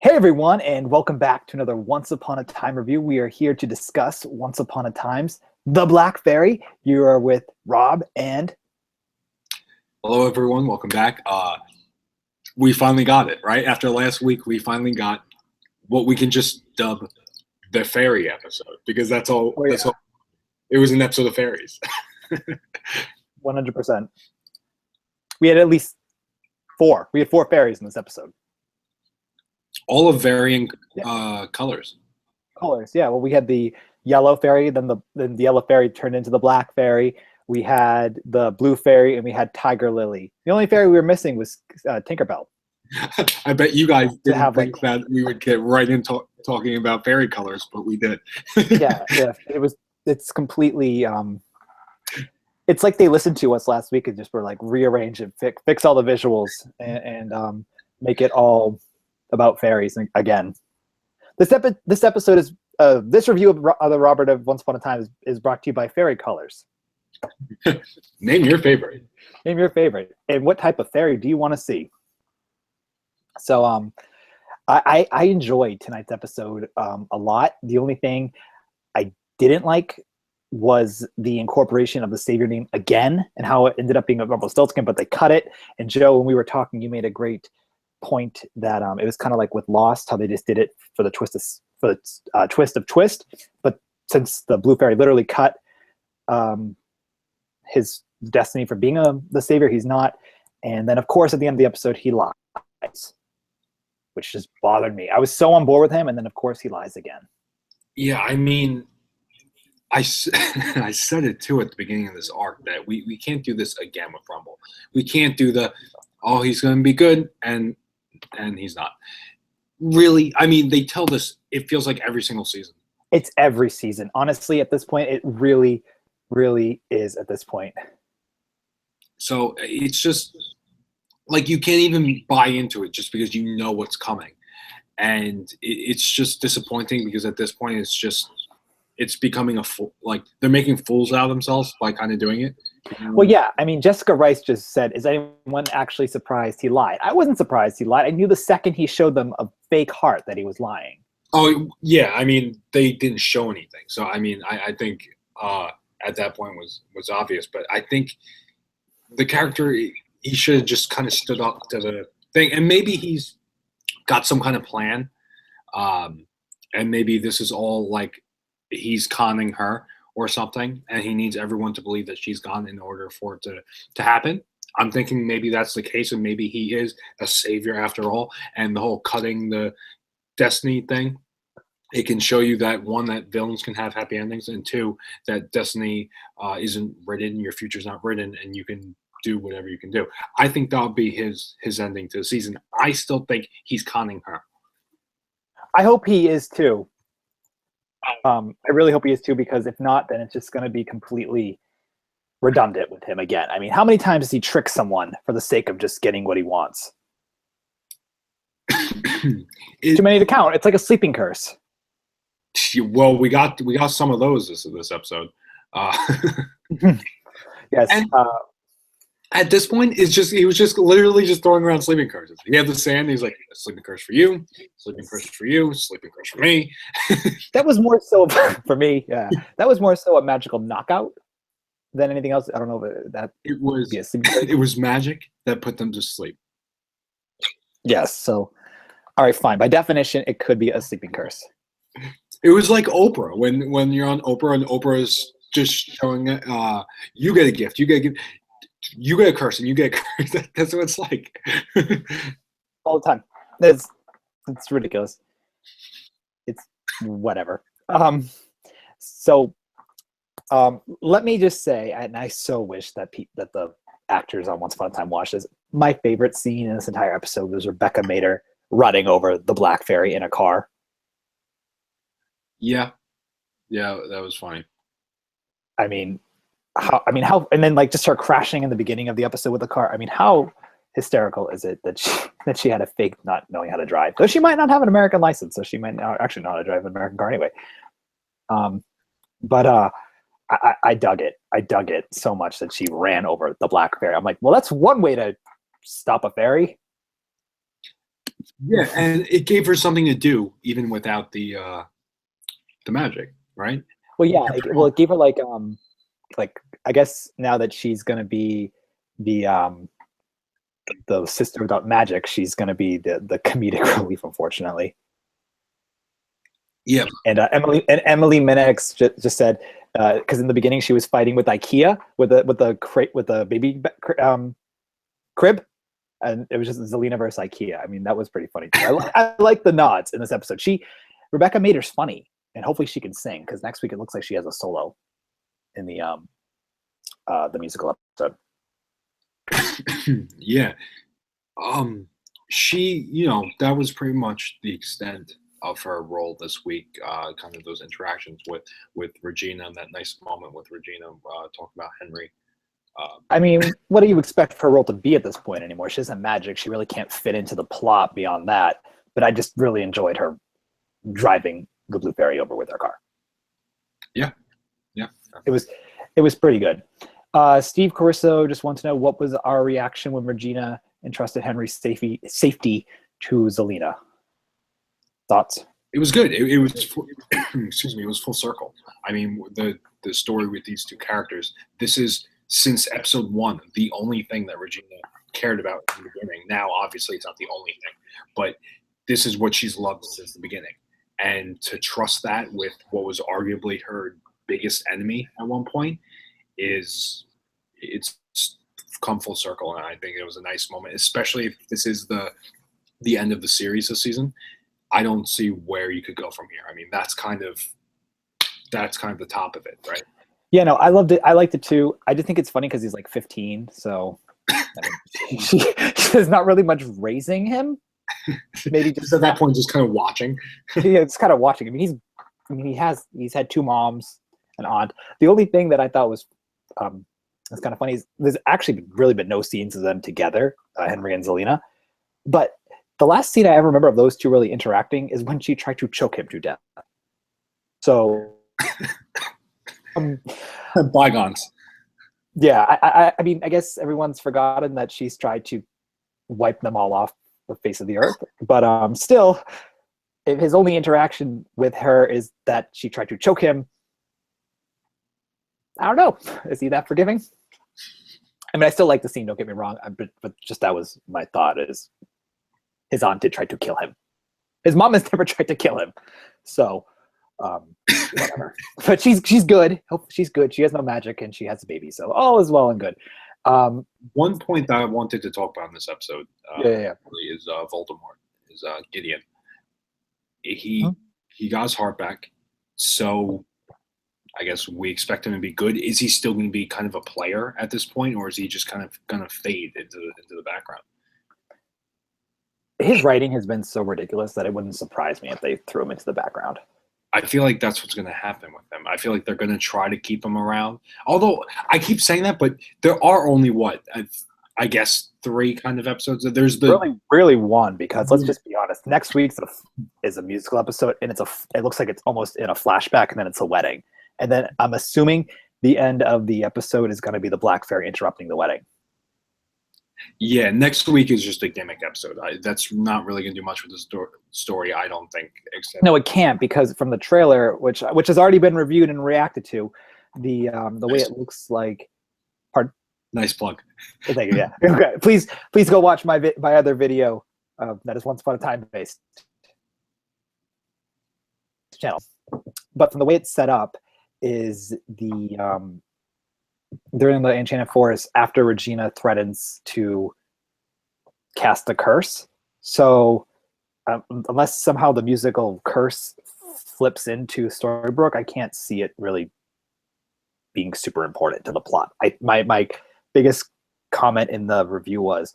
Hey everyone, and welcome back to another Once Upon a Time review. We are here to discuss Once Upon a Time's The Black Fairy. You are with Rob and Hello, everyone. Welcome back. We finally got it, right? After last week, we finally got what we can just dub the fairy episode because that's all. Oh, yeah. That's all. It was an episode of fairies. 100%. We had at least four. We had four fairies in this episode. All of varying colors. Colors, yeah. Well, we had the yellow fairy, then the yellow fairy turned into the black fairy. We had the blue fairy, and we had Tiger Lily. The only fairy we were missing was Tinkerbell. I bet you guys didn't think like, that we would get right into talking about fairy colors, but we did. yeah. It's completely. It's like they listened to us last week and just were like rearrange and fix all the visuals and make it all about fairies again. This episode is this review of the Robert of Once Upon a Time is brought to you by Fairy Colors. Name your favorite. Name your favorite. And what type of fairy do you want to see? So I enjoyed tonight's episode a lot. The only thing I didn't like was the incorporation of the savior name again and how it ended up being a Rumpelstiltskin, but they cut it. And Joe, when we were talking, you made a great point that it was kind of like with Lost, how they just did it for the twist of twist. But since the blue fairy literally cut his destiny for being the savior, he's not. And then, of course, at the end of the episode, he lies, which just bothered me. I was so on board with him, and then, of course, he lies again. Yeah, I mean, I said it too at the beginning of this arc that we can't do this again with Rumble. We can't do he's going to be good and he's not. Really, I mean, they tell this, it feels like every single season. It's every season. Honestly, at this point, it really, really is at this point. So it's just like you can't even buy into it just because you know what's coming. And it's just disappointing because at this point, it's becoming like they're making fools out of themselves by kind of doing it. Well, yeah. I mean, Jessica Rice just said, is anyone actually surprised he lied? I wasn't surprised he lied. I knew the second he showed them a fake heart that he was lying. Oh, yeah. I mean, they didn't show anything. So, I mean, I think at that point was obvious. But I think the character, he should have just kind of stood up to the thing. And maybe he's got some kind of plan. And maybe this is all like he's conning her or something, and he needs everyone to believe that she's gone in order for it to happen. I'm thinking maybe that's the case, and maybe he is a savior after all. And the whole cutting the destiny thing, it can show you that one, that villains can have happy endings, and two, that destiny isn't written, your future's not written, and you can do whatever you can do. I think that'll be his ending to the season. I still think he's conning her. I hope he is too. I really hope he is too, because if not, then it's just going to be completely redundant with him again. I mean, how many times does he trick someone for the sake of just getting what he wants? Too many to count. It's like a sleeping curse. Well, we got some of those this episode. Yes. And at this point, he was just literally just throwing around sleeping curses. He had the sand. He's like, sleeping curse for you, sleeping curse for you, sleeping curse for me. That was more so for me. Yeah, that was more so a magical knockout than anything else. I don't know if that it was. It was magic that put them to sleep. Yes. So, all right, fine. By definition, it could be a sleeping curse. It was like Oprah when you're on Oprah and Oprah's just showing you get a gift, you get a gift. You get a curse and you get a curse. That's what it's like. All the time. It's ridiculous. It's whatever. So let me just say, and I so wish that the actors on Once Upon a Time watched this. My favorite scene in this entire episode was Rebecca Mader running over the Black Fairy in a car. Yeah, that was funny. I mean, how, and then like just her crashing in the beginning of the episode with the car. I mean, how hysterical is it that she had a fake not knowing how to drive? Though she might not have an American license, so she might not actually know how to drive an American car anyway. But I dug it. I dug it so much that she ran over the Black Fairy. I'm like, well, that's one way to stop a fairy. Yeah, and it gave her something to do even without the magic, right? Well, yeah. It gave her like I guess now that she's gonna be the sister without magic, she's gonna be the comedic relief, unfortunately. Yeah, And Emily Minix just said because in the beginning she was fighting with IKEA with the crate with the baby crib, and it was just Zelina versus IKEA. I mean, that was pretty funny too. I like the nods in this episode. Rebecca Mader's funny, and hopefully she can sing because next week it looks like she has a solo in the musical episode. yeah. She, that was pretty much the extent of her role this week. Kind of those interactions with Regina, and that nice moment with Regina talking about Henry. I mean, what do you expect her role to be at this point anymore? She isn't magic. She really can't fit into the plot beyond that. But I just really enjoyed her driving the Blue Fairy over with her car. Yeah. It was pretty good. Steve Corso just wants to know what was our reaction when Regina entrusted Henry's safety to Zelina. Thoughts? It was good. It was excuse me. It was full circle. I mean, the story with these two characters. This is since episode 1 the only thing that Regina cared about in the beginning. Now, obviously, it's not the only thing, but this is what she's loved since the beginning. And to trust that with what was arguably her biggest enemy at one point it's come full circle, and I think it was a nice moment, especially if this is the end of the series this season. I don't see where you could go from here. I mean, that's kind of the top of it, right? Yeah, no, I loved it. I liked it too. I just think it's funny because he's like 15, so I mean, she's not really much raising him. Maybe just at that point, just kind of watching. Yeah, it's kind of watching. I mean, he's had 2 moms, an aunt. The only thing that I thought was it's kind of funny is there's actually really been no scenes of them together, Henry and Zelina. But the last scene I ever remember of those two really interacting is when she tried to choke him to death. So, bygones. Yeah, I mean, I guess everyone's forgotten that she's tried to wipe them all off the face of the earth. But still, if his only interaction with her is that she tried to choke him, I don't know. Is he that forgiving? I mean, I still like the scene. Don't get me wrong, but just that was my thought. Is his aunt did try to kill him. His mom has never tried to kill him, so whatever. But she's good. She's good. She has no magic and she has a baby, so all is well and good. One point that I wanted to talk about in this episode is Voldemort, is Gideon. He got his heart back, so I guess we expect him to be good. Is he still going to be kind of a player at this point, or is he just kind of going to fade into the background? His writing has been so ridiculous that it wouldn't surprise me if they threw him into the background. I feel like that's what's going to happen with them. I feel like they're going to try to keep him around. Although I keep saying that, but there are only I guess 3 kind of episodes. There's the really 1, because let's just be honest. Next week's is a musical episode, and it looks like it's almost in a flashback, and then it's a wedding. And then I'm assuming the end of the episode is going to be the Black Fairy interrupting the wedding. Yeah, next week is just a gimmick episode. That's not really going to do much with the story, I don't think. No, it can't, because from the trailer, which has already been reviewed and reacted to, the way it looks like. Pardon? Nice plug. Thank you. Yeah. Okay. Please go watch my other video that is Once Upon a Time based channel. But from the way it's set up, is they're in the Enchanted Forest after Regina threatens to cast a curse. So unless somehow the musical curse flips into Storybrooke, I can't see it really being super important to the plot. My biggest comment in the review was,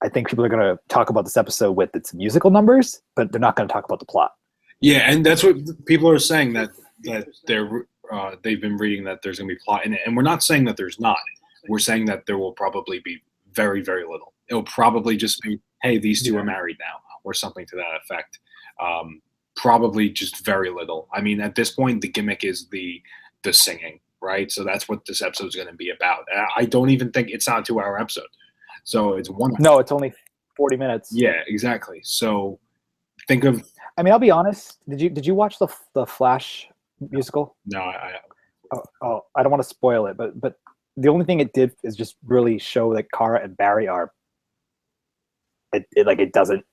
I think people are going to talk about this episode with its musical numbers, but they're not going to talk about the plot. Yeah, and that's what people are saying, that they've been reading that there's going to be plot in it. And we're not saying that there's not. We're saying that there will probably be very, very little. It'll probably just be, hey, these two are married now, or something to that effect. Probably just very little. I mean, at this point, the gimmick is the singing, right? So that's what this episode is going to be about. I don't even think it's not a 2-hour episode. So it's 1 hour. No, it's only 40 minutes. Yeah, exactly. So think of I mean, I'll be honest. Did you watch the Flash musical? no, I don't want to spoil it, but the only thing it did is just really show that Kara and Barry are. It doesn't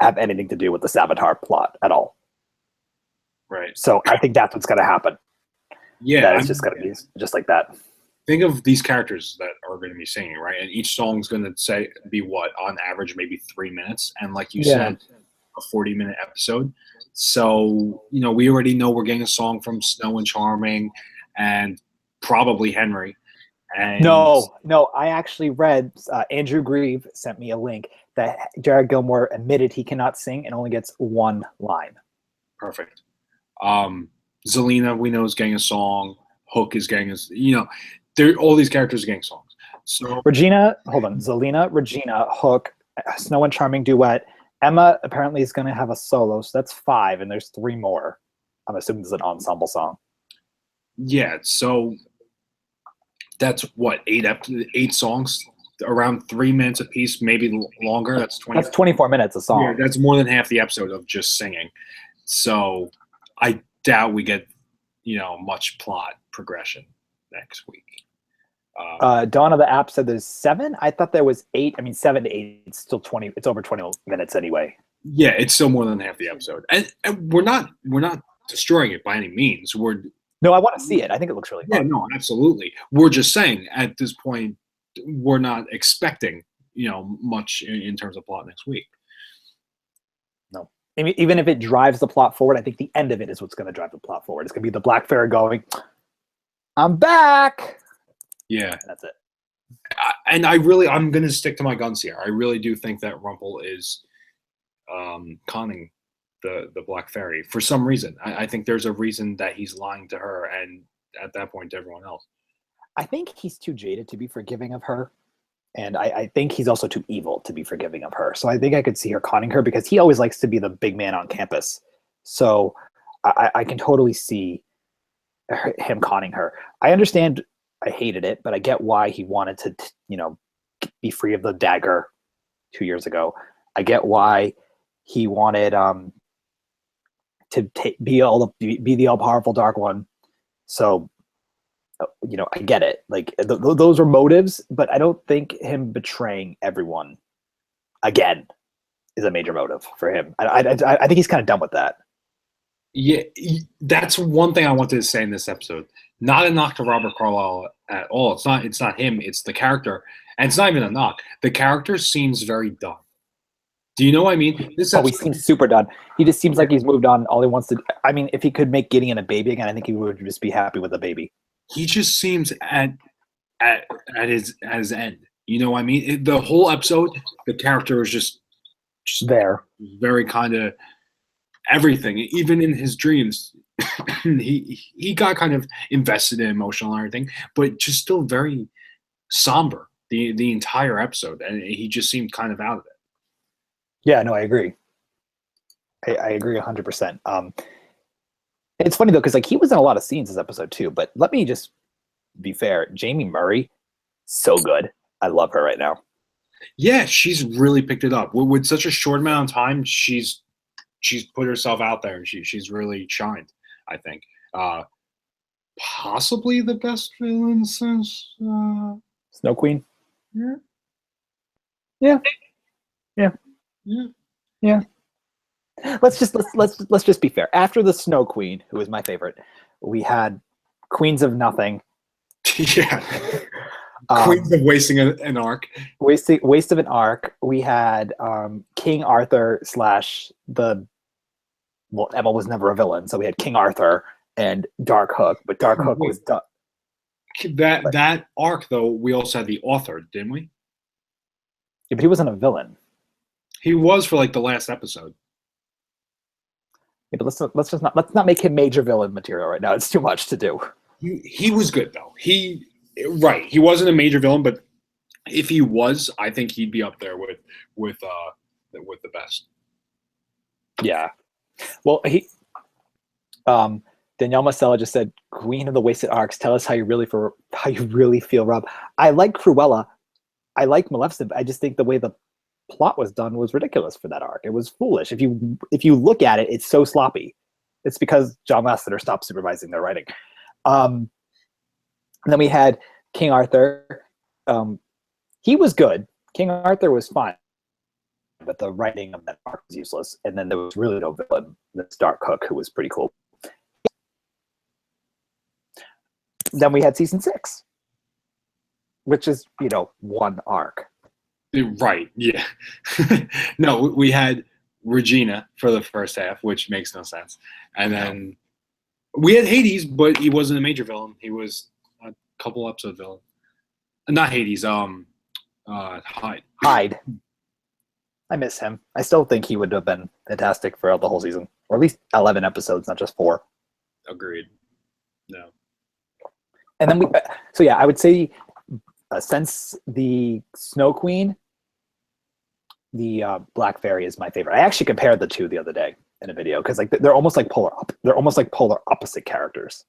have anything to do with the Savitar plot at all. right. So I think that's what's going to happen. Yeah, That it's just going to be just like that. think of these characters that are going to be singing, right? And each song's going to be what on average maybe 3 minutes, and like you said, a 40-minute episode. So we already know we're getting a song from Snow and Charming, and probably Henry. And No, I actually read Andrew Grieve sent me a link that Jared Gilmore admitted he cannot sing and only gets one line. perfect. Zelina, we know, is getting a song. Hook is getting all these characters are getting songs. So Zelina, Regina, Hook, Snow and Charming duet. Emma apparently is going to have a solo, so that's 5, and there's 3 more. I'm assuming it's an ensemble song. yeah, so that's what 8 songs, around 3 minutes a piece, maybe longer. That's 24 minutes a song. Yeah, that's more than half the episode of just singing. So I doubt we get much plot progression next week. Dawn of the App said there's 7. I thought there was 8. I mean, 7 to 8. It's still 20. It's over 20 minutes anyway. Yeah, it's still more than half the episode, and we're not destroying it by any means. No, I want to see it. I think it looks really fun. Yeah, no, absolutely. We're just saying at this point we're not expecting much in terms of plot next week. No, I mean, even if it drives the plot forward, I think the end of it is what's going to drive the plot forward. It's going to be the Black Fairy going, "I'm back." Yeah, and that's it. And I'm going to stick to my guns here. I really do think that Rumple is conning the Black Fairy for some reason. I think there's a reason that he's lying to her, and at that point to everyone else. I think he's too jaded to be forgiving of her, and I think he's also too evil to be forgiving of her. So I think I could see her conning her because he always likes to be the big man on campus. So I can totally see him conning her. I understand. I hated it, but I get why he wanted to, be free of the dagger 2 years ago. I get why he wanted to be the all powerful Dark One. So, I get it. Like those are motives, but I don't think him betraying everyone again is a major motive for him. I think he's kind of done with that. Yeah, that's one thing I wanted to say in this episode. Not a knock to Robert Carlyle at all. It's not him. It's the character, and it's not even a knock. The character seems very done. Do you know what I mean? He seems super done. He just seems like he's moved on. All he wants to. I mean, if he could make Gideon a baby again, I think he would just be happy with a baby. He just seems at his end. You know what I mean? The whole episode, the character is just there, very kind of everything. Even in his dreams, he got kind of invested in emotional and everything, but just still very somber the entire episode, and he just seemed kind of out of it. Yeah, no, I agree. I agree 100%. It's funny though, because he was in a lot of scenes this episode too. But let me just be fair. Jamie Murray, so good. I love her right now. Yeah, she's really picked it up with such a short amount of time. She's put herself out there, and she's really shined. I think possibly the best villain since Snow Queen. Yeah. Let's just be fair. After the Snow Queen, who is my favorite, we had Queens of Nothing. Yeah. Queens of wasting an arc. Waste of an arc. We had King Arthur / Emma was never a villain, so we had King Arthur and Dark Hook, but Dark Hook was done. That arc though, we also had the author, didn't we? Yeah, but he wasn't a villain. He was for the last episode. Yeah, but let's not make him major villain material right now. It's too much to do. He was good though. He wasn't a major villain, but if he was, I think he'd be up there with the best. Yeah. Well, Danielle Marcella just said, "Queen of the Wasted Arcs, tell us how you really feel, Rob." I like Cruella. I like Maleficent. I just think the way the plot was done was ridiculous for that arc. It was foolish. If you look at it, it's so sloppy. It's because John Lasseter stopped supervising their writing. And then we had King Arthur. He was good. King Arthur was fine, but the writing of that arc was useless. And then there was really no villain. This Dark Hook, who was pretty cool. Then we had season 6, which is, one arc. Right, yeah. No, we had Regina for the first half, which makes no sense. And then we had Hades, but he wasn't a major villain. He was a couple episode villain. Not Hades, Hyde. Hyde. I miss him. I still think he would have been fantastic for the whole season. Or at least 11 episodes, not just 4. Agreed. No. And then I would say since the Snow Queen, the Black Fairy is my favorite. I actually compared the two the other day in a video because they're almost like polar opposite characters.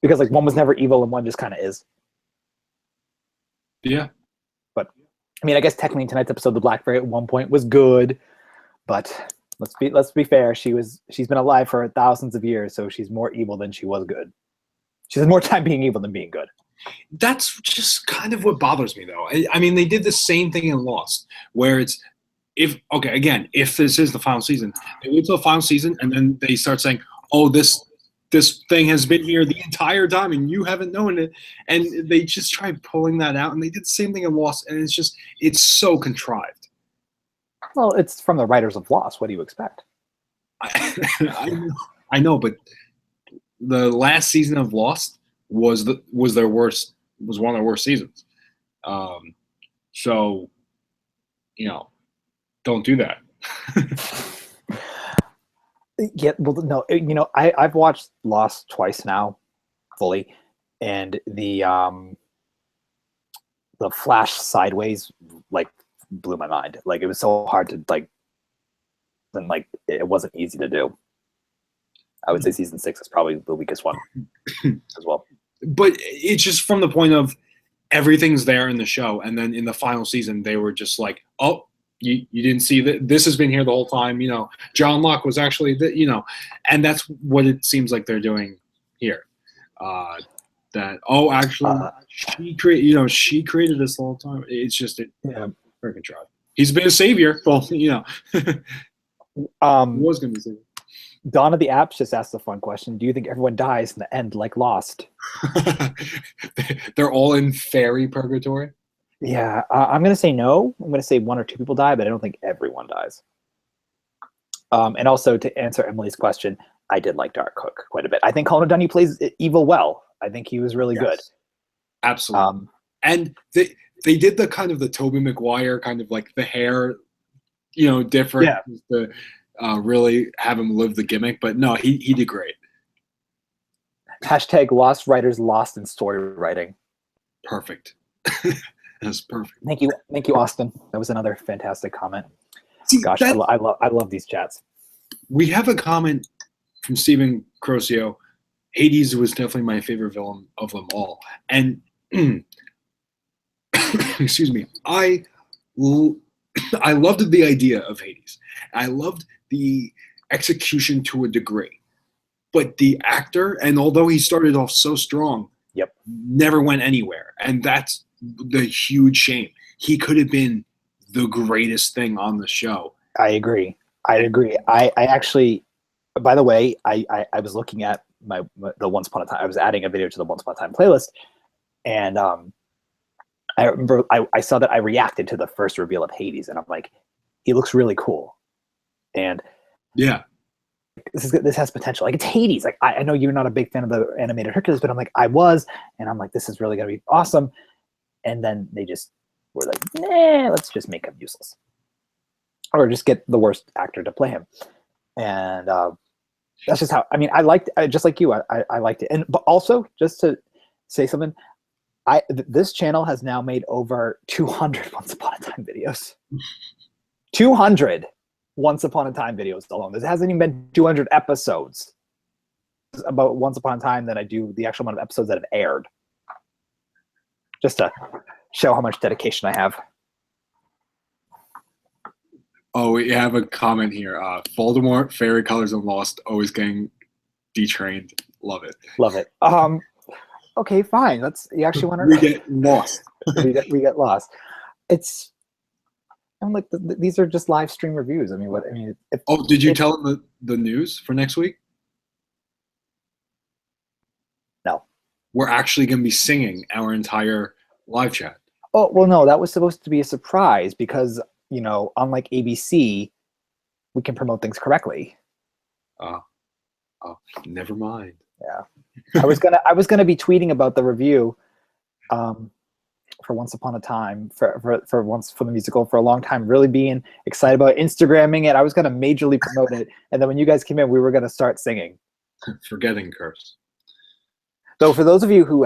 Because one was never evil and one just kind of is. Yeah. But I mean, I guess technically in tonight's episode, the Black Fairy at one point was good, but let's be fair. She's been alive for thousands of years, so she's more evil than she was good. She has more time being evil than being good. That's just kind of what bothers me, though. I mean, they did the same thing in Lost, where it's if this is the final season, they wait till the final season and then they start saying, "Oh, this thing has been here the entire time and you haven't known it," and they just try pulling that out. And they did the same thing in Lost, and it's so contrived. Well, it's from the writers of Lost. What do you expect? I know, but the last season of Lost was one of their worst seasons. So, don't do that. Yeah, well, no, I've watched Lost twice now, fully, and the flash sideways blew my mind. It was so hard to then it wasn't easy to do. I would say season 6 is probably the weakest one as well. But it's just from the point of everything's there in the show, and then in the final season they were just like, "Oh, you didn't see that this has been here the whole time." John Locke was actually and that's what it seems like they're doing here. She created this the whole time. It's just freaking try. He's been a savior. Well, was going to be savior. Dawn of the Apps just asked a fun question. Do you think everyone dies in the end like Lost? They're all in fairy purgatory? Yeah, I'm going to say no. I'm going to say 1 or 2 people die, but I don't think everyone dies. And also, to answer Emily's question, I did like Dark Hook quite a bit. I think Colin O'Donoghue plays evil well. I think he was really good. Absolutely. And they did the kind of the Tobey Maguire kind of the hair, different. Yeah. Really have him live the gimmick, but no, he did great. # Lost writers lost in story writing. Perfect. That's perfect. Thank you, Austin. That was another fantastic comment. Gosh, I love these chats. We have a comment from Stephen Crosio. Hades was definitely my favorite villain of them all, and excuse me, I loved the idea of Hades. I loved the execution to a degree, but the actor, and although he started off so strong, never went anywhere, and that's the huge shame. He could have been the greatest thing on the show. I agree. I actually, by the way, I was looking at the Once Upon a Time. I was adding a video to the Once Upon a Time playlist, and I remember I saw that I reacted to the first reveal of Hades, and I'm like, he looks really cool. And yeah, this has potential. It's Hades. I know you're not a big fan of the animated Hercules, but I'm like, I was, and I'm like, this is really gonna be awesome. And then they just were like, nah, let's just make him useless, or just get the worst actor to play him. And that's just how. I mean, I liked just like you. I liked it, but also just to say something. This channel has now made over 200 Once Upon a Time videos. 200 Once Upon a Time videos alone. This hasn't even been 200 episodes about Once Upon a Time that I do the actual amount of episodes that have aired. Just to show how much dedication I have. Oh, we have a comment here. Voldemort, fairy colors, and Lost always getting detrained. Love it. Love it. Okay, fine. You actually want We to get lost. we get lost. I'm like these are just live stream reviews. I mean, what I mean. Oh, did you tell them the news for next week? No. We're actually going to be singing our entire live chat. Oh well, no, that was supposed to be a surprise because unlike ABC, we can promote things correctly. Oh, never mind. Yeah, I was gonna be tweeting about the review, for Once Upon a Time for the musical for a long time. Really being excited about Instagramming it. I was gonna majorly promote it, and then when you guys came in, we were gonna start singing. Forgetting curse. So for those of you who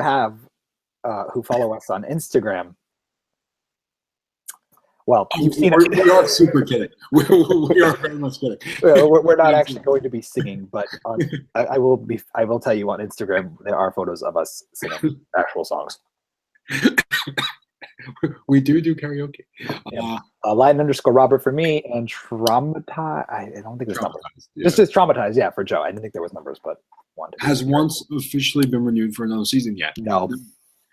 follow us on Instagram. Well, you've seen it. We are super kidding. We are very much kidding. We're not actually going to be singing, but I will tell you on Instagram there are photos of us singing actual songs. We do karaoke. Yeah. Lion_Robert for me, and traumatized. I don't think there's numbers. Yeah. Just as traumatized, yeah, for Joe. I didn't think there was numbers, but one. Has Once officially been renewed for another season yet? No,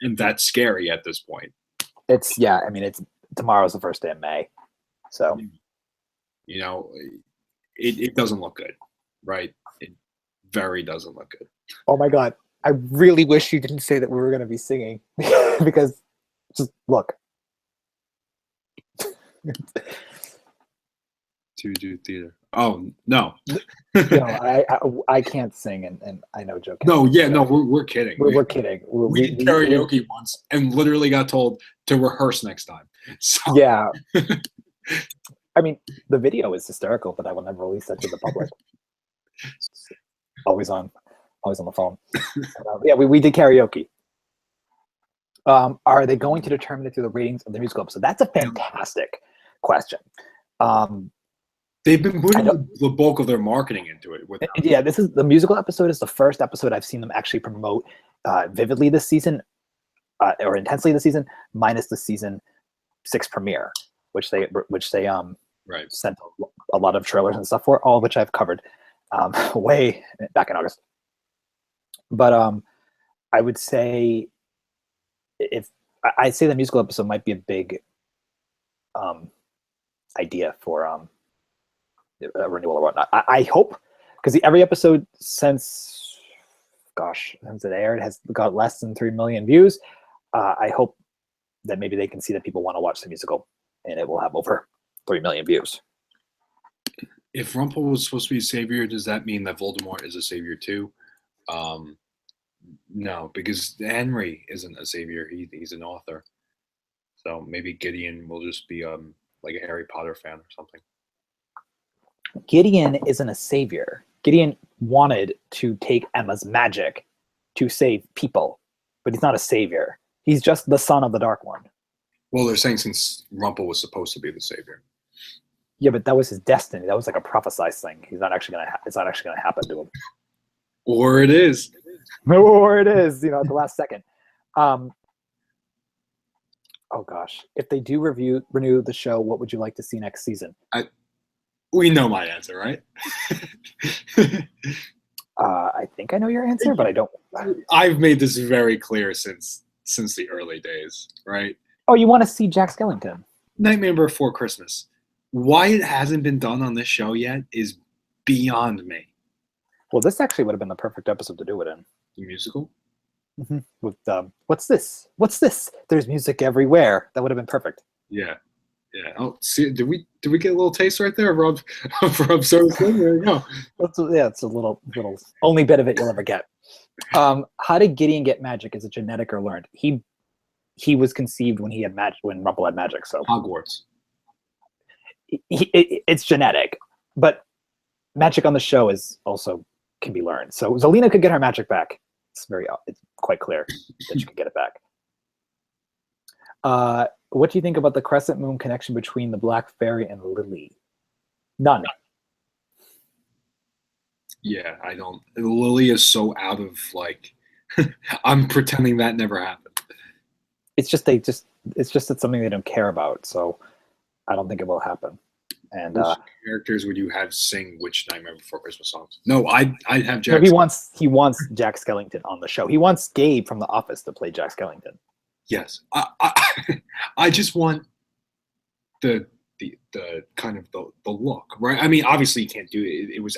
and that's scary at this point. It's tomorrow's the first day of May, so it doesn't look good, right? It very doesn't look good. Oh my God, I really wish you didn't say that we were going to be singing because just look. To do theater. Oh no. I can't sing, and I know Joe can't. No, yeah, no, we're kidding. We're kidding. We did karaoke once and literally got told to rehearse next time. So. Yeah. I mean, the video is hysterical, but I will never release that to the public. Always on the phone. Yeah, we did karaoke. Are they going to determine it through the ratings of the musical episode? That's a fantastic question. They've been putting the bulk of their marketing into it. Yeah, the musical episode is the first episode I've seen them actually promote vividly this season, or intensely this season, minus the season 6 premiere, which they sent a lot of trailers and stuff for, all of which I've covered way back in August. But I would say I'd say the musical episode might be a big idea for a renewal or whatnot. I hope, because every episode since it aired has got less than 3 million views. I hope that maybe they can see that people want to watch the musical, and it will have over 3 million views. If Rumple was supposed to be a savior, does that mean that Voldemort is a savior too? No, because Henry isn't a savior. He's an author. So maybe Gideon will just be like a Harry Potter fan or something. Gideon isn't a savior. Gideon wanted to take Emma's magic to save people, but he's not a savior. He's just the son of the Dark One. Well, they're saying since Rumple was supposed to be the savior. Yeah, but that was his destiny. That was like a prophesized thing. He's not actually gonna. It's not actually gonna happen to him. Or it is. Or it is. At the last second. Oh gosh, if they do renew the show, what would you like to see next season? We know my answer, right? I think I know your answer, but I don't. I've made this very clear since the early days, right? Oh, you want to see Jack Skellington? Nightmare Before Christmas. Why it hasn't been done on this show yet is beyond me. Well, this actually would have been the perfect episode to do it in. The musical? Mm-hmm. With what's this? What's this? There's music everywhere. That would have been perfect. Yeah. Yeah. Oh, see, did we get a little taste right there, Rob? From Service? There you go. It's a little only bit of it you'll ever get. How did Gideon get magic? Is it genetic or learned? He was conceived when he had magic, when Rumple had magic. So Hogwarts. It's genetic, but magic on the show is also can be learned. So Zelena could get her magic back. It's quite clear that she could get it back. What do you think about the Crescent Moon connection between the Black Fairy and Lily? None. Yeah, I don't. Lily is so out of I'm pretending that never happened. It's just it's something they don't care about. So I don't think it will happen. And Which characters would you have sing which Nightmare Before Christmas songs? No, I'd have so Jack. he wants Jack Skellington on the show. He wants Gabe from The Office to play Jack Skellington. Yes, I just want the kind of the look, right? I mean, obviously you can't do it. It was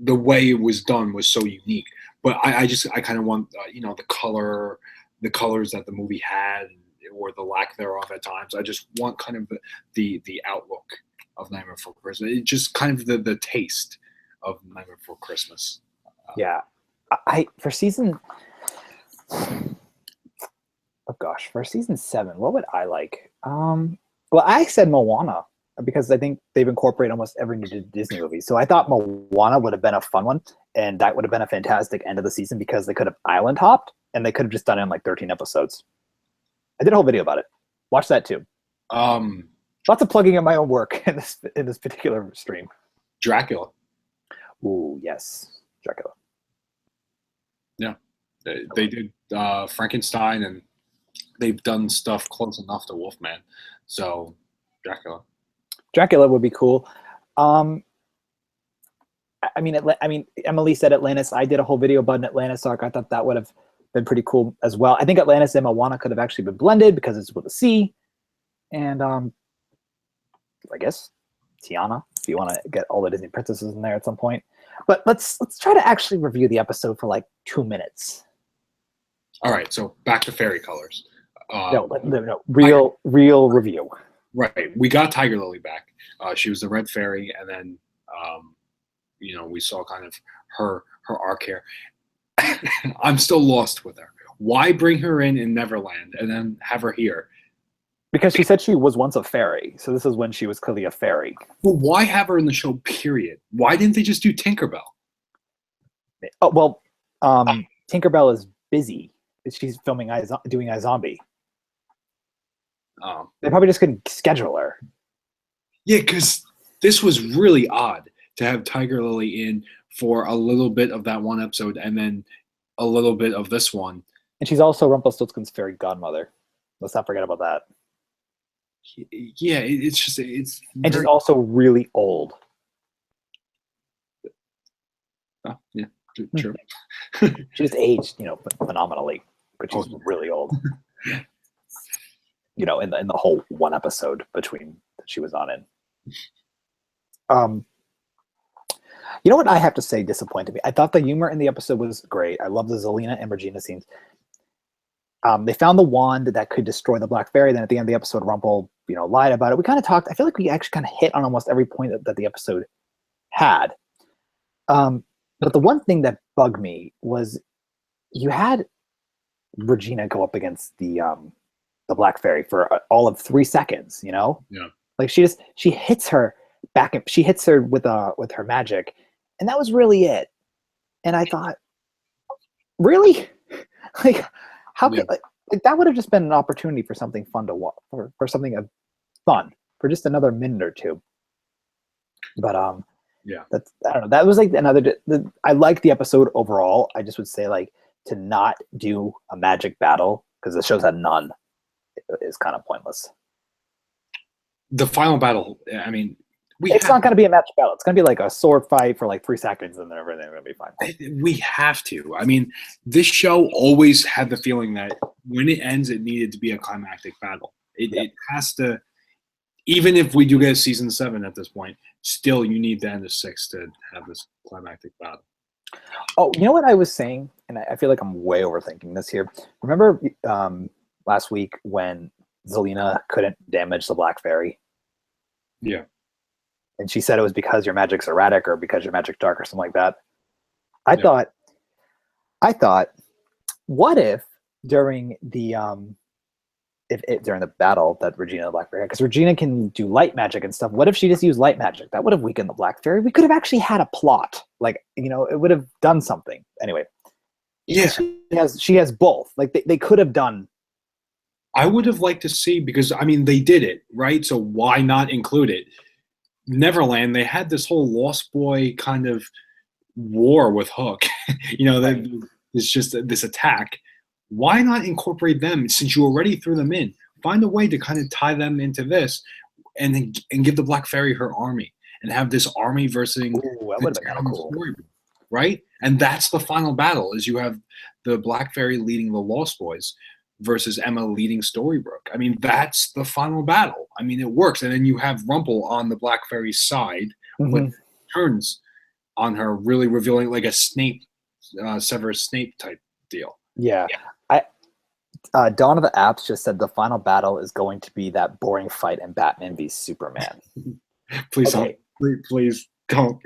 the way it was done was so unique. But I kind of want the colors that the movie had, or the lack thereof at times. I just want kind of the outlook of Nightmare Before Christmas. It just kind of the taste of Nightmare Before Christmas. Yeah, for season. Oh gosh, for season 7, what would I like? Well, I said Moana because I think they've incorporated almost every new Disney movie. So I thought Moana would have been a fun one, and that would have been a fantastic end of the season because they could have island hopped and they could have just done it in like 13 episodes. I did a whole video about it. Watch that too. Lots of plugging in my own work in this particular stream. Dracula. Ooh, yes, Dracula. Yeah, they did Frankenstein, and they've done stuff close enough to Wolfman. So Dracula would be cool. I mean, Emily said Atlantis. I did a whole video about an Atlantis arc. I thought that would have been pretty cool as well. I think Atlantis and Moana could have actually been blended because it's with a C. And I guess Tiana, if you want to get all the Disney princesses in there at some point. But let's try to actually review the episode for like 2 minutes. All right, so back to fairy colors. No, real review. Right, we got Tiger Lily back. She was the red fairy, and then we saw kind of her arc here. I'm still lost with her. Why bring her in Neverland and then have her here? Because she said she was once a fairy, so this is when she was clearly a fairy. Well, why have her in the show, period? Why didn't they just do Tinkerbell? Oh, well, Tinkerbell is busy. She's doing iZombie. They probably just couldn't schedule her. Yeah, because this was really odd to have Tiger Lily in for a little bit of that one episode and then a little bit of this one. And she's also Rumpelstiltskin's fairy godmother. Let's not forget about that. Yeah, it's and she's also really old. Oh, yeah, true. She just aged, phenomenally, but she's really old. In the whole one episode between that she was on in. You know what I have to say disappointed me? I thought the humor in the episode was great. I love the Zelena and Regina scenes. They found the wand that could destroy the Black Fairy. Then at the end of the episode, Rumple, lied about it. We kind of talked. I feel like we actually kind of hit on almost every point that the episode had. But the one thing that bugged me was you had Regina go up against the Black Fairy for all of 3 seconds. Yeah. Like she hits her back. She hits her with her magic, and that was really it. And I thought, really, like. How could like that would have just been an opportunity for something fun to watch, for something fun for just another minute or two. But yeah, that's, I don't know. That was like I like the episode overall. I just would say like to not do a magic battle because the show's had none is kind of pointless. The final battle, I mean, it's not going to be a match battle. It's going to be like a sword fight for like 3 seconds, and then everything's going to be fine. We have to. I mean, this show always had the feeling that when it ends, it needed to be a climactic battle. It has to. Even if we do get season 7 at this point, still you need the end of 6 to have this climactic battle. Oh, you know what I was saying, and I feel like I'm way overthinking this here. Remember last week when Zelena couldn't damage the Black Fairy? Yeah. And she said it was because your magic's erratic or because your magic's dark or something like that. I thought, what if during the during the battle that Regina the Black Fairy, because Regina can do light magic and stuff. What if she just used light magic? That would have weakened the Black Fairy. We could have actually had a plot. Like, it would have done something. Anyway. Yeah. She has both. Like they could have done. I would have liked to see, because I mean they did it, right? So why not include it? Neverland, they had this whole Lost Boy kind of war with Hook. It's just this attack. Why not incorporate them since you already threw them in? Find a way to kind of tie them into this. and give the Black Fairy her army and have this army versus Ooh, that the would have been kind of town cool. Storybrooke, right? And that's the final battle: is you have the Black Fairy leading the Lost Boys versus Emma leading Storybrooke. I mean, that's the final battle. I mean, it works, and then you have Rumple on the Black Fairy's side with Mhm. turns on her, really revealing like a Snape, Severus Snape type deal. Yeah. Dawn of the Apps just said the final battle is going to be that boring fight in Batman v Superman. Please Okay. don't. Please don't.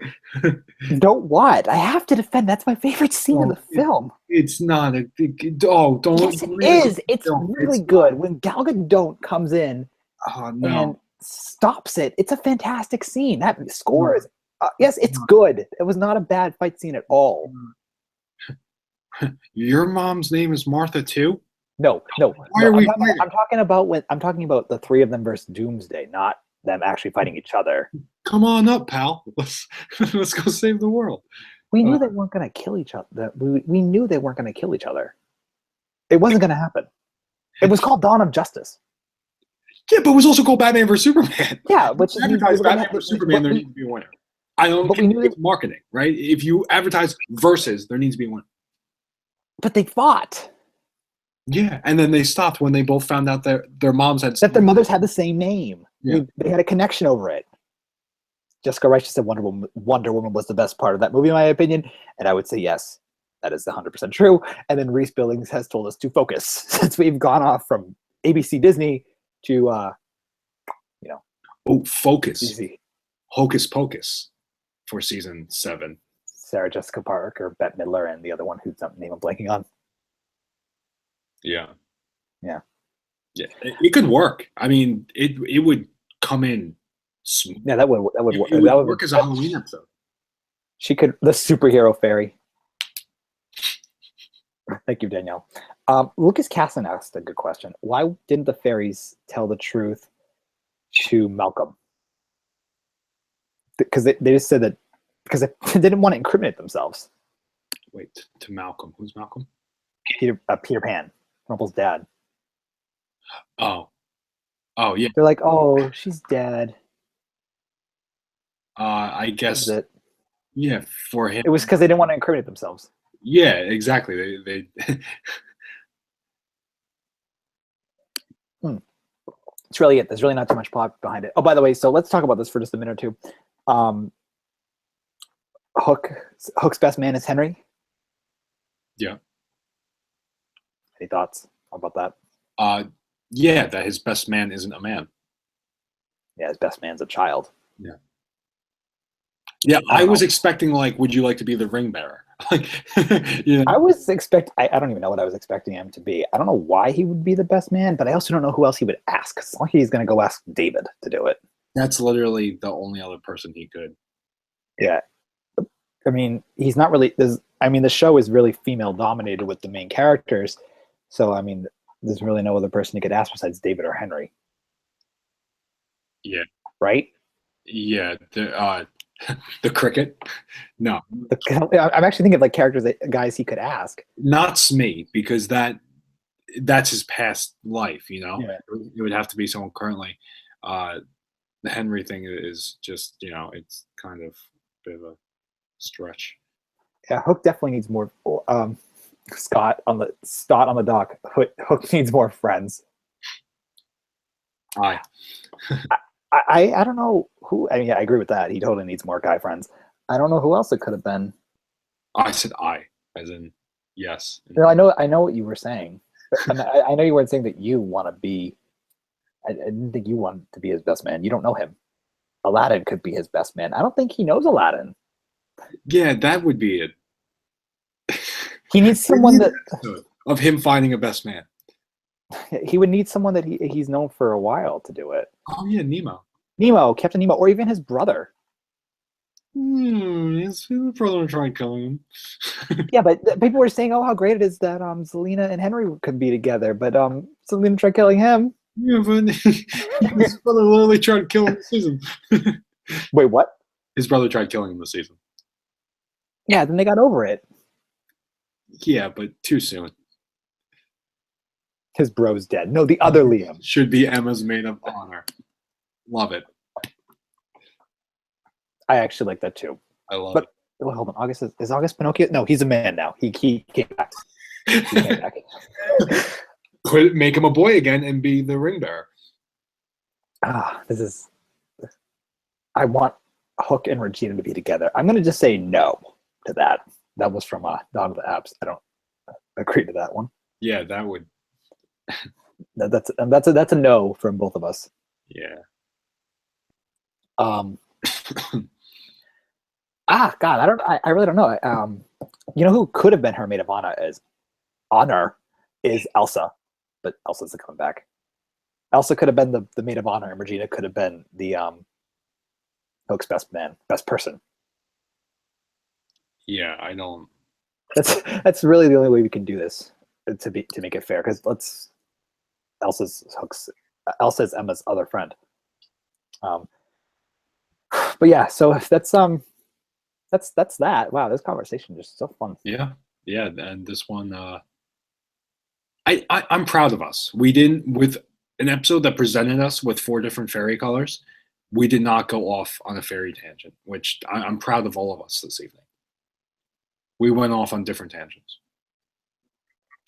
Don't what? I have to defend. That's my favorite scene in the film. It's not a. Don't. Yes, it is. It's really good. When Gal Gadot comes in Oh and no. stops it, it's a fantastic scene. That score is, yes, it's good. It was not a bad fight scene at all. Your mom's name is Martha too? No. Why are we fighting? I'm talking about the three of them versus Doomsday, not them actually fighting each other. Come on up, pal. Let's go save the world. We knew they weren't going to kill each other. We knew they weren't going to kill each other. It wasn't going to happen. It was called Dawn of Justice. Yeah, but it was also called Batman vs Superman. Yeah, which is advertise Batman vs Superman, there needs to be a winner. I don't care. It's marketing, right? If you advertise versus, there needs to be a winner. But they fought. Yeah, and then they stopped when they both found out their moms had that their mothers had the same name. Yeah. I mean, they had a connection over it. Jessica Rabbit said Wonder Woman was the best part of that movie, in my opinion, and I would say yes, that is 100% true. And then Reese Billings has told us to focus since we've gone off from ABC Disney to focus. Easy. Hocus Pocus for season 7. Sarah Jessica Parker, Bette Midler, and the other one whose name I'm blanking on. Yeah. It could work. I mean, it would come in smooth. Yeah, that would work. It would work as a Halloween episode. She could, the superhero fairy. Thank you, Danielle. Lucas Casson asked a good question. Why didn't the fairies tell the truth to Malcolm? Because they just said that because they didn't want to incriminate themselves. Wait, to Malcolm. Who's Malcolm? Peter Pan, Rumple's dad. Oh, yeah. They're like, oh, she's dead. I guess. Yeah, for him. It was because they didn't want to incriminate themselves. Yeah, exactly. They It's really it. There's really not too much plot behind it. Oh, by the way, so let's talk about this for just a minute or two. Hook's best man is Henry. Yeah. Any thoughts about that? Yeah, that his best man isn't a man. Yeah, his best man's a child. Yeah. Yeah, I was expecting, like, would you like to be the ring bearer? Like, I was I don't even know what I was expecting him to be. I don't know why he would be the best man, but I also don't know who else he would ask. It's not like he's going to go ask David to do it. That's literally the only other person he could. Yeah. I mean, he's not really, the show is really female dominated with the main characters. So, I mean, there's really no other person he could ask besides David or Henry. Yeah. Right? Yeah. The cricket? No. I'm actually thinking of like guys he could ask. Not Smee, because that's his past life, you know? Yeah. It would have to be someone currently. The Henry thing is just, it's kind of a bit of a stretch. Yeah, Hook definitely needs more. Scott on the dock. Hook needs more friends. Aye. I don't know who. I mean, yeah, I agree with that. He totally needs more guy friends. I don't know who else it could have been. I said I, as in yes. No, I know what you were saying. I know you weren't saying that you want to be. I didn't think you wanted to be his best man. You don't know him. Aladdin could be his best man. I don't think he knows Aladdin. Yeah, that would be it. He needs someone of him finding a best man. He would need someone that he's known for a while to do it. Oh yeah, Nemo, Captain Nemo, or even his brother. His brother tried killing him. Yeah, but people were saying, "Oh, how great it is that Zelena and Henry could be together," but Zelena tried killing him. Yeah, but his brother literally tried killing him this season. Wait, what? His brother tried killing him this season. Yeah, then they got over it. Yeah, but too soon. His bro's dead. No, the other Liam should be Emma's maid of honor. Love it. I actually like that too. I love But well, hold on, August is August Pinocchio? No, he's a man now. He came back. He came it. back. Make him a boy again and be the ring bearer. This is. I want Hook and Regina to be together. I'm gonna just say no to that. That was from Dawn of the Apps. I don't agree to that one. Yeah, that would. That's a no from both of us. Yeah. God, I really don't know. You know who could have been her maid of honor is Elsa, but Elsa's coming back. Elsa could have been the maid of honor, and Regina could have been the Hook's best person. Yeah, I don't. That's really the only way we can do this to make it fair. Because Elsa's Emma's other friend. But yeah, so if that's that. Wow, this conversation is just so fun. Yeah, and this one, I'm proud of us. We didn't, with an episode that presented us with 4 different fairy colors, we did not go off on a fairy tangent, which I'm proud of all of us this evening. We went off on different tangents.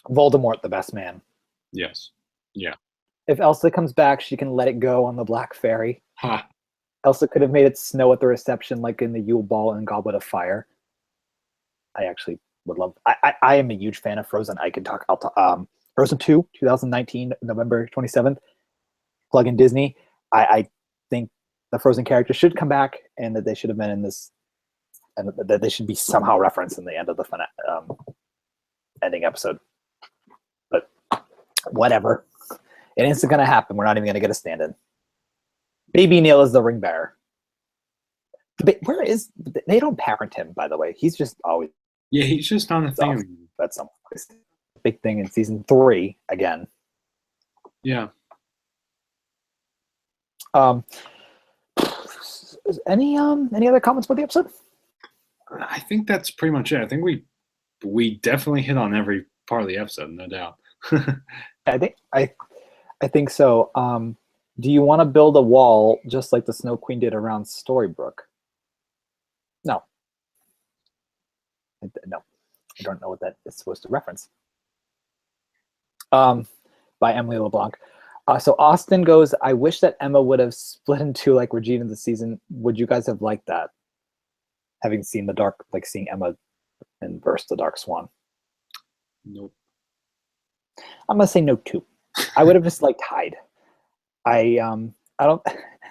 Voldemort, the best man. Yes. Yeah. If Elsa comes back, she can let it go on the Black Fairy. Ha. Elsa could have made it snow at the reception, like in the Yule Ball and Goblet of Fire. I actually would love. I am a huge fan of Frozen. I can talk. Frozen 2, 2019, November 27th. Plug in Disney. I think the Frozen characters should come back, and that they should have been in this, and that they should be somehow referenced in the end of the ending episode. But whatever. It isn't going to happen. We're not even going to get a stand-in. Baby Neil is the ring bearer. Where is... They don't parent him, by the way. He's just always... Yeah, he's just on a thing. That's some big thing in season 3, again. Yeah. Any other comments about the episode? I think that's pretty much it. I think we definitely hit on every part of the episode, no doubt. I think so. Do you want to build a wall just like the Snow Queen did around Storybrooke? No. No. I don't know what that is supposed to reference. By Emily LeBlanc. So Austin goes, I wish that Emma would have split in 2 like Regina this season. Would you guys have liked that? Having seen seeing Emma inverse the Dark Swan. Nope. I'm gonna say no too. I would have just hide. I don't.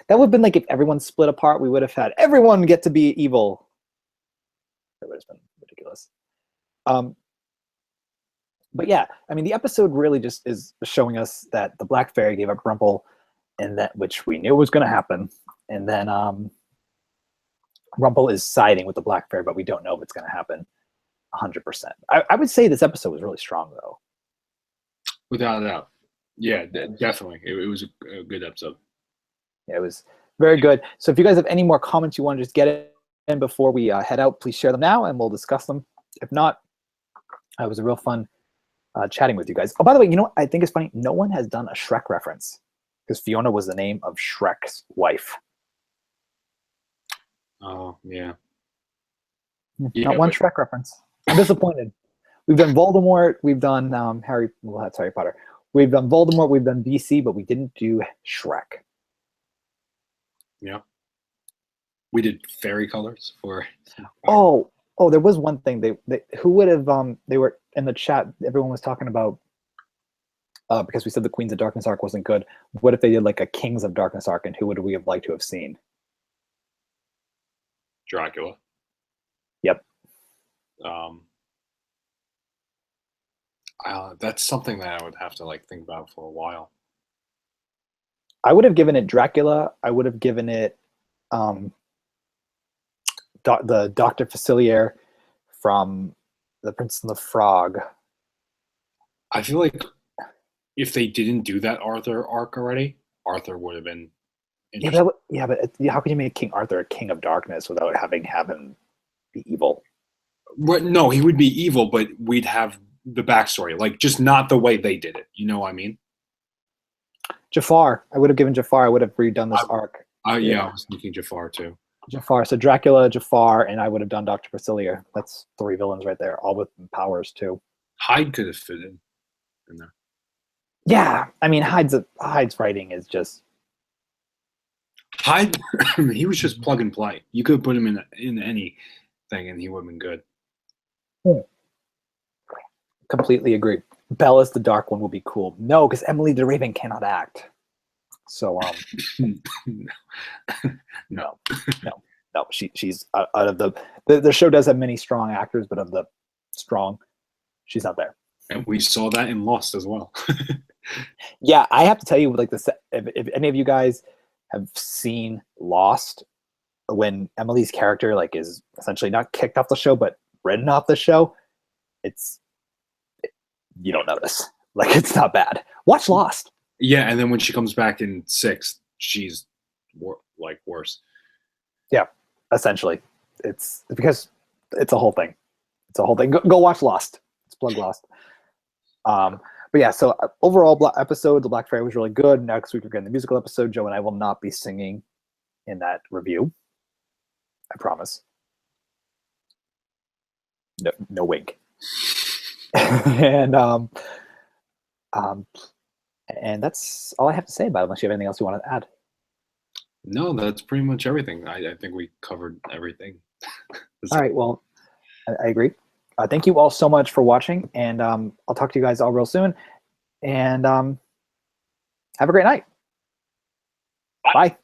That would have been like if everyone split apart. We would have had everyone get to be evil. That would have been ridiculous. But yeah, I mean, the episode really just is showing us that the Black Fairy gave up Rumple, and that which we knew was going to happen, and then Rumple is siding with the Black Fairy, but we don't know if it's going to happen 100%. I would say this episode was really strong, though. Without a doubt. Yeah, definitely. It was a good episode. Yeah, it was very good. So if you guys have any more comments you want to just get in before we head out, please share them now, and we'll discuss them. If not, it was a real fun chatting with you guys. Oh, by the way, you know what I think is funny? No one has done a Shrek reference, because Fiona was the name of Shrek's wife. Oh, yeah. Not one Shrek reference. I'm disappointed. We've done Voldemort. We've done Harry Potter. We've done Voldemort. We've done DC, but we didn't do Shrek. Yeah. We did fairy colors for... Oh, there was one thing. They who would have... They were in the chat. Everyone was talking about... because we said the Queens of Darkness arc wasn't good. What if they did like a Kings of Darkness arc, and who would we have liked to have seen? Dracula. Yep. That's something that I would have to think about for a while. I would have given it Dracula. I would have given it the Dr. Facilier from The Prince and the Frog. I feel like if they didn't do that Arthur arc already, Arthur would have been interesting. But how can you make King Arthur a king of darkness without having him be evil? No, he would be evil, but we'd have the backstory, just not the way they did it. You know what I mean? Jafar. I would have given Jafar. I would have redone this arc. Yeah, I was thinking Jafar too. Jafar. So Dracula, Jafar, and I would have done Dr. Facilier. That's 3 villains right there, all with powers too. Hyde could have fit in there. Yeah, I mean Hyde's writing is just Hyde. He was just plug and play. You could put him in anything, and he would have been good. Completely agree. Bella's the Dark One will be cool. No, because Emily the Raven cannot act. So no. She's out of the show does have many strong actors, but of the strong, she's not there. And we saw that in Lost as well. Yeah, I have to tell you, like if any of you guys have seen Lost, when Emily's character like is essentially not kicked off the show but written off the show, you don't notice. Like it's not bad. Watch Lost. Yeah, and then when she comes back in 6, she's worse. Yeah, essentially, it's because it's a whole thing. It's a whole thing. Go watch Lost. It's plug Lost. But yeah, so overall episode, The Black Fairy was really good. Next week we're getting the musical episode. Joe and I will not be singing in that review. I promise. No wink. And that's all I have to say about it, unless you have anything else you want to add. No, that's pretty much everything. I think we covered everything. All right, well, I agree. Thank you all so much for watching, and I'll talk to you guys all real soon. And have a great night. Bye.